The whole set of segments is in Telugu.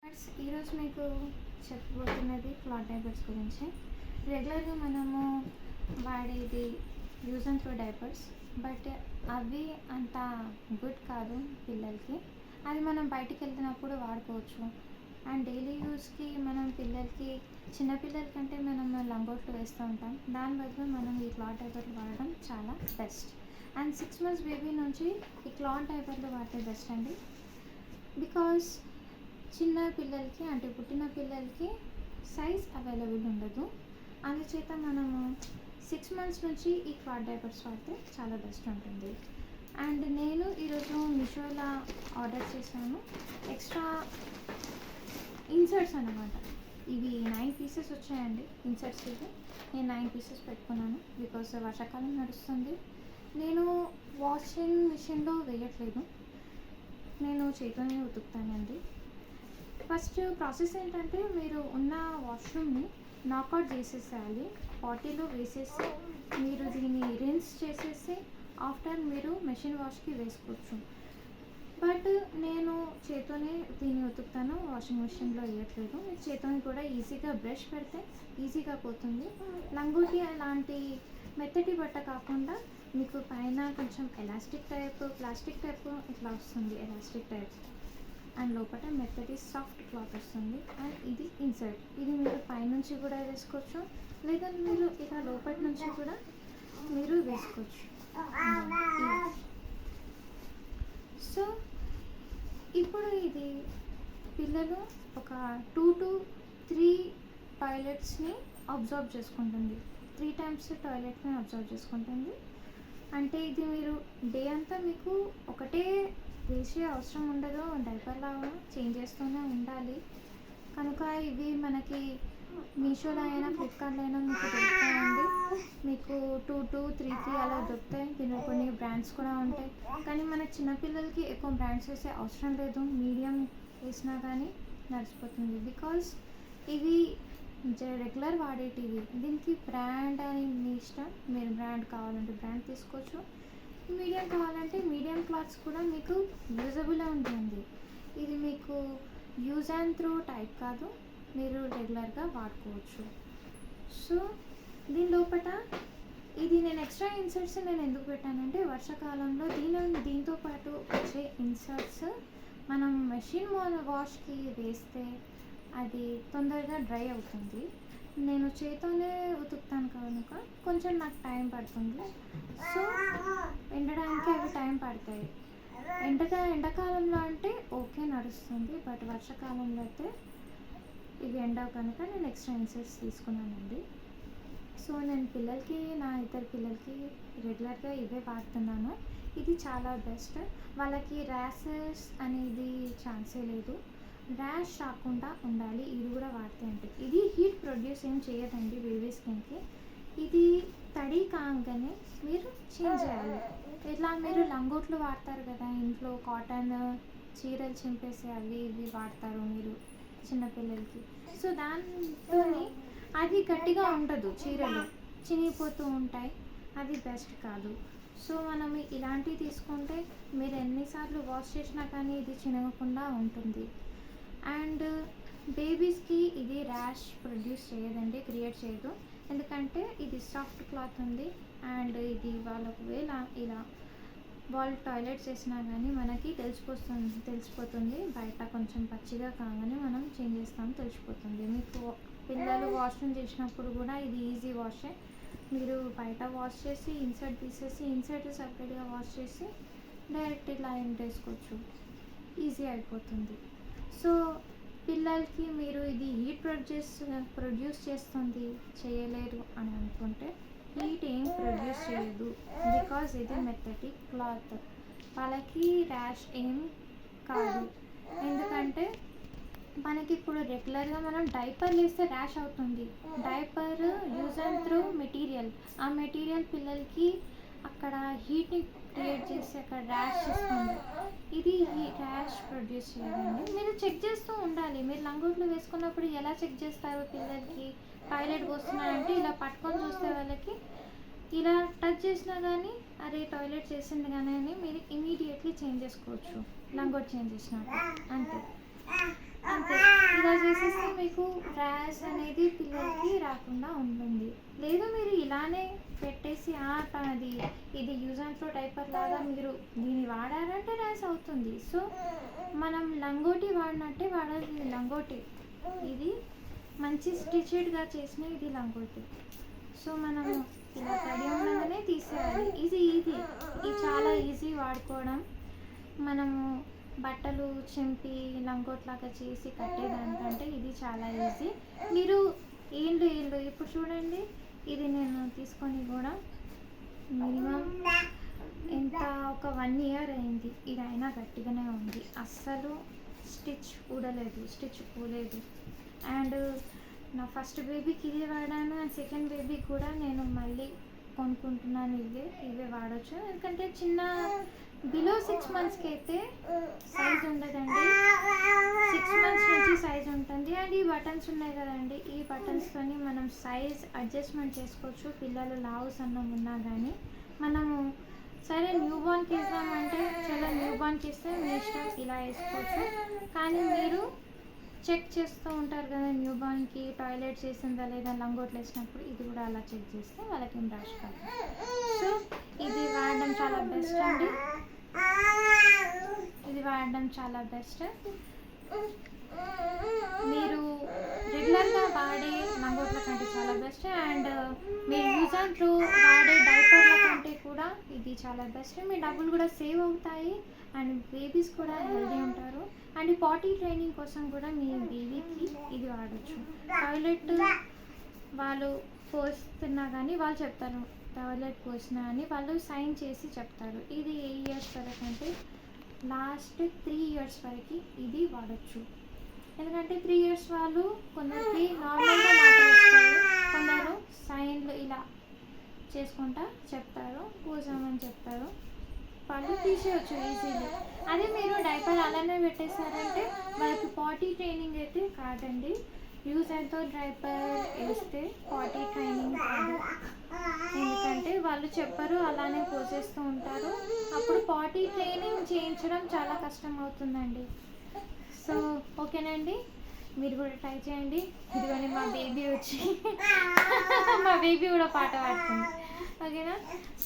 ఈరోజు మీకు చెప్పబోతున్నది క్లాత్ డైపర్స్ గురించి. రెగ్యులర్గా మనము వాడేది use and throw diapers, but అవి అంత గుడ్ కాదు పిల్లలకి. అది మనం బయటికి వెళ్తున్నప్పుడు వాడుకోవచ్చు. అండ్ డైలీ యూస్కి మనం పిల్లలకి, చిన్నపిల్లల కంటే మనం లంగోట్లు వేస్తూ ఉంటాం. దాని బదులు మనం ఈ క్లాత్ డైపర్లు వాడడం చాలా బెస్ట్. అండ్ 6 months బేబీ నుంచి ఈ క్లాత్ డైపర్లు వాడితే బెస్ట్ అండి. బికాస్ చిన్న పిల్లలకి, అంటే పుట్టిన పిల్లలకి సైజ్ అవైలబుల్ ఉండదు. అందుచేత మనము 6 months నుంచి ఈ క్లాత్ డైపర్స్ వాడితే చాలా బెస్ట్ ఉంటుంది. అండ్ నేను ఈరోజు మీషోలో ఆర్డర్ చేశాను ఎక్స్ట్రా ఇన్సర్ట్స్ అన్నమాట. ఇవి 9 pieces వచ్చాయండి ఇన్సర్ట్స్. ఇవి నేను 9 pieces పెట్టుకున్నాను బికాస్ వర్షాకాలం నడుస్తుంది. నేను వాషింగ్ మిషన్లో వేయట్లేదు, నేను చేతిలోనే ఉతుకుతానండి. ఫస్ట్ ప్రాసెస్ ఏంటంటే, మీరు ఉన్న వాష్రూమ్ని నాకౌట్ చేసేసేయాలి. పాటీలో వేసేసి మీరు దీన్ని రిన్స్ చేసేసి ఆఫ్టర్ మీరు మెషిన్ వాష్కి వేసుకోవచ్చు. బట్ నేను చేతితోనే దీన్ని ఉతుకుతాను, వాషింగ్ మిషన్లో వేయట్లేదు. చేతితోని కూడా ఈజీగా బ్రష్ పెడితే ఈజీగా పోతుంది. లంగోటి అలాంటి మెత్తటి బట్ట కాకుండా మీకు పైన కొంచెం ఎలాస్టిక్ టైప్, ప్లాస్టిక్ టైప్ ఇట్లా వస్తుంది, ఎలాస్టిక్ టైప్. అండ్ లోపల మెత్తటి సాఫ్ట్ క్లాత్ వస్తుంది. అండ్ ఇది ఇన్సర్ట్, ఇది మీరు పైనుంచి కూడా వేసుకోవచ్చు, లేదా మీరు ఇలా లోపల నుంచి కూడా మీరు వేసుకోవచ్చు. సో ఇప్పుడు ఇది పిల్లలు ఒక 2 to 3 టాయిలెట్స్ని అబ్జర్వ్ చేసుకుంటుంది. 3 times టాయిలెట్ని అబ్జర్వ్ చేసుకుంటుంది. అంటే ఇది మీరు డే అంతా మీకు ఒకటే వేసే అవసరం ఉండదు, డైపర్ లాగా చేంజ్ చేస్తూనే ఉండాలి. కనుక ఇవి మనకి మీషోలో అయినా ఫ్లిప్కార్ట్లో అయినా మీకు దొరుకుతాయండి. మీకు 2 to 3 అలా దొరుకుతాయి. దీనిలో కొన్ని బ్రాండ్స్ కూడా ఉంటాయి. కానీ మన చిన్నపిల్లలకి ఎక్కువ బ్రాండ్స్ వేసే అవసరం లేదు, మీడియం వేసినా కానీ నడిచిపోతుంది. బికాజ్ ఇవి రెగ్యులర్ వాడేటివి. దీనికి బ్రాండ్ అని మీ ఇష్టం, మీరు బ్రాండ్ కావాలంటే బ్రాండ్ తీసుకోవచ్చు, మీడియం కావాలంటే మీడియం క్లాత్స్ కూడా మీకు యూజబుల్ ఉంటుంది. ఇది మీకు యూజ్ అండ్ త్రో టైప్ కాదు, మీరు రెగ్యులర్గా వాడుకోవచ్చు. సో దీని లోపల ఇది నేను ఎక్స్ట్రా ఇన్సర్ట్స్ నేను ఎందుకు పెట్టానంటే, వర్షాకాలంలో దీంతో పాటు వచ్చే ఇన్సర్ట్స్ మనం మెషిన్ వాష్కి వేస్తే అది తొందరగా డ్రై అవుతుంది. నేను చేతితోనే ఉతుకుతాను కనుక కొంచెం నాకు టైం పడుతుంది. సో ఎండడానికి అవి టైం పడతాయి. ఎండాకాలంలో అంటే ఓకే నడుస్తుంది, బట్ వర్షాకాలంలో అయితే ఇవి ఎండవు కనుక నేను ఎక్స్ట్రా ఇన్సర్ట్స్ తీసుకున్నానండి. సో నేను పిల్లలకి, నా ఇద్దరు పిల్లలకి రెగ్యులర్గా ఇవే వాడుతున్నాను. ఇది చాలా బెస్ట్. వాళ్ళకి ర్యాషెస్ అనేది ఛాన్సే లేదు, ర్యాష్ రాకుండా ఉండాలి ఇది కూడా వాడితే. అంటే ఇది హీట్ ప్రొడ్యూస్ ఏం చేయదండి బేబీ స్కిన్కి. ఇది తడి కాగానే మీరు చేంజ్ చేయాలి. ఇట్లా మీరు లంగోట్లు వాడతారు కదా ఇంట్లో, కాటన్ చీరలు చింపేసి అవి ఇవి వాడతారు మీరు చిన్నపిల్లలకి. సో దాంతో అది గట్టిగా ఉండదు, చీరలు చినిగిపోతూ ఉంటాయి, అది బెస్ట్ కాదు. సో మనం ఇలాంటివి తీసుకుంటే మీరు ఎన్నిసార్లు వాష్ చేసినా కానీ ఇది చినగకుండా ఉంటుంది. అండ్ బేబీస్కి ఇది ర్యాష్ ప్రొడ్యూస్ చేయదండి, క్రియేట్ చేయదు. ఎందుకంటే ఇది సాఫ్ట్ క్లాత్ ఉంది. అండ్ ఇది వాళ్ళకు ఇలా వాళ్ళు టాయిలెట్ చేసినా కానీ మనకి తెలిసిపోతుంది. బయట కొంచెం పచ్చిగా కాగానే మనం చేంజ్ చేస్తాము, తెలిసిపోతుంది. మీకు పిల్లలు వాష్రూమ్ చేసినప్పుడు కూడా ఇది ఈజీ వాషే. మీరు బయట వాష్ చేసి ఇన్సర్ట్ తీసేసి, ఇన్సర్ట్ సపరేట్గా వాష్ చేసి డైరెక్ట్ ఇలా వేసుకోవచ్చు, ఈజీ అయిపోతుంది. సో పిల్లలకి మీరు ఇది హీట్ ప్రొడ్యూస్ చేస్తుంది చేయలేరు అని అనుకుంటే, హీట్ ఏం ప్రొడ్యూస్ చేయదు బికాజ్ ఇది మెత్తటి క్లాత్. వాళ్ళకి ర్యాష్ ఏం కాదు. ఎందుకంటే మనకి ఇప్పుడు రెగ్యులర్గా మనం డైపర్ వేస్తే ర్యాష్ అవుతుంది. Diaper use and throw material, ఆ మెటీరియల్ పిల్లలకి అక్కడ హీట్ని క్రియేట్ చేసి అక్కడ ర్యాష్ ఇస్తుంది. ఇది ర్యాష్ ప్రొడ్యూస్ చేయదండి. మీరు చెక్ చేస్తూ ఉండాలి. మీరు లంగోట్లు వేసుకున్నప్పుడు ఎలా చెక్ చేస్తారు, పిల్లలకి టాయిలెట్ పోస్తున్నారంటే ఇలా పట్టుకొని చూస్తే వాళ్ళకి ఇలా టచ్ చేసినా కానీ అరే టాయిలెట్ చేసింది కానీ అని మీరు ఇమీడియట్లీ చేంజ్ చేసుకోవచ్చు లంగోట్ చేంజ్ చేసినాక. అంతే అంతే. తీసేస్తే మీకు ర్యాష్ అనేది పిల్లలకి రాకుండా ఉంటుంది. లేదు మీరు ఇలానే పెట్టేసి అది ఇది యూజ్ అండ్ త్రో డైపర్ లాగా మీరు దీన్ని వాడారంటే ర్యాష్ అవుతుంది. సో మనం లంగోటి వాడినట్టే వాడాల్సింది. లంగోటి ఇది మంచి స్టిచెడ్గా చేసిన ఇది లంగోటి. సో మనము ఇలా తడి ఉండగానే తీసేయాలి. ఇది చాలా ఈజీ వాడుకోవడం. మనము బట్టలు చింపి లంగోట్లాగా చేసి కట్టేదానికంటే ఇది చాలా ఈజీ. మీరు ఏళ్ళు ఇప్పుడు చూడండి, ఇది నేను తీసుకొని కూడా మినిమం ఎంత ఒక 1 year అయింది. ఇది అయినా గట్టిగానే ఉంది, అస్సలు స్టిచ్ పోలేదు. అండ్ నా ఫస్ట్ బేబీకి ఇదే వాడాను, అండ్ సెకండ్ బేబీకి కూడా నేను మళ్ళీ కొనుక్కుంటున్నాను. ఇవే వాడచ్చు. ఎందుకంటే చిన్న బిలో 6 monthsకి అయితే సైజ్ ఉండదండి. 6 months నుంచి సైజ్ ఉంటుంది. అండ్ ఈ బటన్స్ ఉన్నాయి కదండి, ఈ బటన్స్తోని మనం సైజ్ అడ్జస్ట్మెంట్ చేసుకోవచ్చు. పిల్లలు లావు సన్నం ఉన్నా కానీ మనము సరే న్యూ బార్న్కి వేద్దామంటే చాలా న్యూ బార్న్కి ఇస్తే మీ ఇష్టం, ఇలా వేసుకోవచ్చు. కానీ మీరు చెక్ చేస్తూ ఉంటారు కదా న్యూ బార్న్కి టాయిలెట్ చేసిందా లేదా లంగోట్లు వేసినప్పుడు, ఇది కూడా అలా చెక్ చేస్తే వాళ్ళకి ఏం ర్యాష్ కాదు. సో ఇది వాడడం చాలా బెస్ట్ అండి. మీరు రెగ్యులర్గా వాడే లంగోట్ల కంటే చాలా బెస్ట్. అండ్ మీరు యూజ్ అండ్ త్రో వాడే డైపర్ల కంటే కూడా ఇది చాలా బెస్ట్. మీ డబ్బులు కూడా సేవ్ అవుతాయి అండ్ బేబీస్ కూడా హెల్దీ ఉంటారు. అండ్ పాటీ ట్రైనింగ్ కోసం కూడా మీ బేబీకి ఇది వాడచ్చు. టాయిలెట్ వాళ్ళు పోస్తున్నా కానీ వాళ్ళు చెప్తారు, టాయిలెట్ పోసినా అని వాళ్ళు సైన్ చేసి చెప్తారు. ఇది ఏ ఇయర్స్ వరకు అంటే లాస్ట్ 3 years వరకు ఇది వాడచ్చు. ఎందుకంటే 3 years వాళ్ళు కొందరికి నార్మల్గా మాటలు వస్తాయి, కొందరు సైన్లు ఇలా చేసుకుంటా చెప్తారు, పోసామని చెప్తారు, వాళ్ళు తీసేయచ్చు ఈజీలీ. అదే మీరు డైపర్ అలానే పెట్టేశారంటే వాళ్ళకి పాటీ ట్రైనింగ్ అయితే కాదండి. యూజ్ అండ్ త్రో డైపర్ వేస్తే పాటీ ట్రైనింగ్ కాదు. ఎందుకంటే వాళ్ళు చెప్పరు, అలానే పోసేస్తూ ఉంటారు. అప్పుడు పాటీ ట్రైనింగ్ చేయించడం చాలా కష్టం అవుతుందండి. సో ఓకేనండి, మీరు కూడా ట్రై చేయండి. ఇదిగోని మా బేబీ వచ్చి మా బేబీ కూడా పాట పాడుతుంది. ఓకేనా?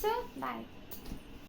So bye.